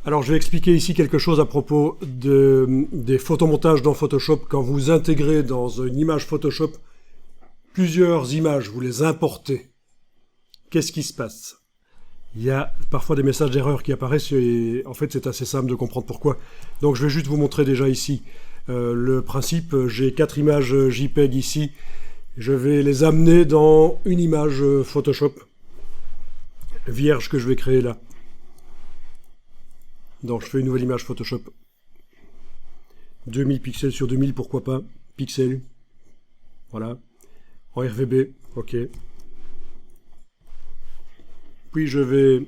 Alors je vais expliquer ici quelque chose à propos des photomontages dans Photoshop. Quand vous intégrez dans une image Photoshop plusieurs images, vous les importez. Qu'est-ce qui se passe? Il y a parfois des messages d'erreur qui apparaissent et en fait c'est assez simple de comprendre pourquoi. Donc je vais juste vous montrer déjà ici le principe. J'ai 4 images JPEG ici. Je vais les amener dans une image Photoshop vierge que je vais créer là. Donc je fais une nouvelle image Photoshop. 2000 pixels sur 2000, pourquoi pas. Pixels. Voilà. En RVB. OK. Puis je vais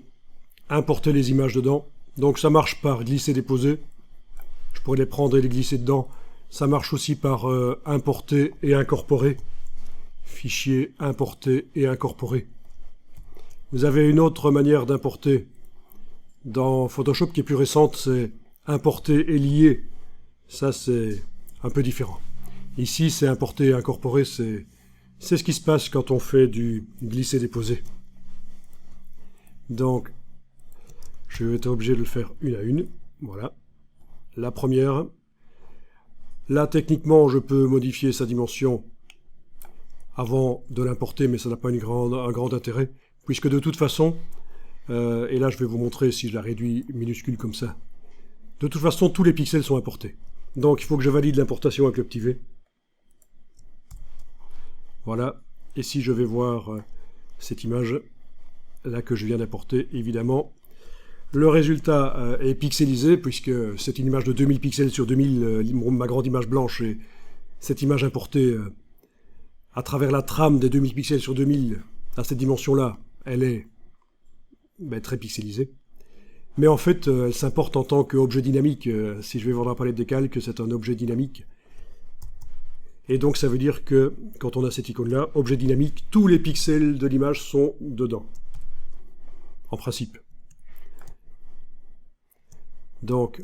importer les images dedans. Donc ça marche par glisser-déposer. Je pourrais les prendre et les glisser dedans. Ça marche aussi par importer et incorporer. Fichier, importer et incorporer. Vous avez une autre manière d'importer dans Photoshop qui est plus récente, c'est importer et lier. Ça c'est un peu différent. Ici c'est importer et incorporer, c'est ce qui se passe quand on fait du glisser-déposer. Donc je vais être obligé de le faire une à une. Voilà. La première. Là techniquement je peux modifier sa dimension avant de l'importer, mais ça n'a pas un grand intérêt, puisque de toute façon, et là je vais vous montrer si je la réduis minuscule comme ça, de toute façon tous les pixels sont importés. Donc il faut que je valide l'importation avec le petit V. Voilà, et si je vais voir cette image là que je viens d'importer, évidemment, le résultat est pixelisé, puisque c'est une image de 2000 pixels sur 2000, ma grande image blanche, et cette image importée à travers la trame des 2000 pixels sur 2000, à cette dimension-là, elle est très pixelisée. Mais en fait, elle s'importe en tant qu'objet dynamique. Si je vais voir dans la palette des calques, c'est un objet dynamique. Et donc ça veut dire que, quand on a cette icône-là, objet dynamique, tous les pixels de l'image sont dedans. En principe. Donc,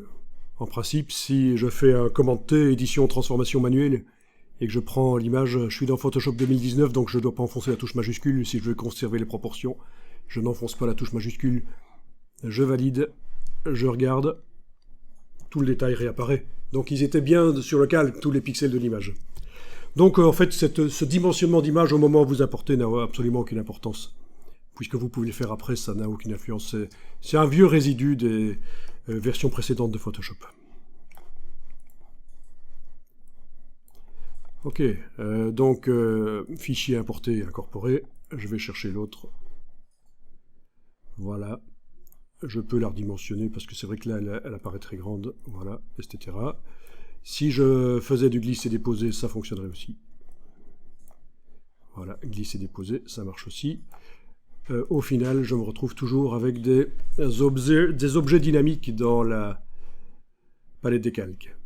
en principe, si je fais un commande T, édition, transformation manuelle, et que je prends l'image, je suis dans Photoshop 2019, donc je ne dois pas enfoncer la touche majuscule. Si je veux conserver les proportions, je n'enfonce pas la touche majuscule. Je valide, je regarde, tout le détail réapparaît. Donc ils étaient bien sur le calque, tous les pixels de l'image. Donc en fait, ce dimensionnement d'image au moment où vous importez n'a absolument aucune importance. Puisque vous pouvez le faire après, ça n'a aucune influence. C'est un vieux résidu des versions précédentes de Photoshop. Ok, donc fichier importé et incorporé, je vais chercher l'autre. Voilà, je peux la redimensionner parce que c'est vrai que là elle apparaît très grande, voilà, etc. Si je faisais du glisser-déposer, ça fonctionnerait aussi. Voilà, glisser-déposer, ça marche aussi. Au final, je me retrouve toujours avec des objets dynamiques dans la palette des calques.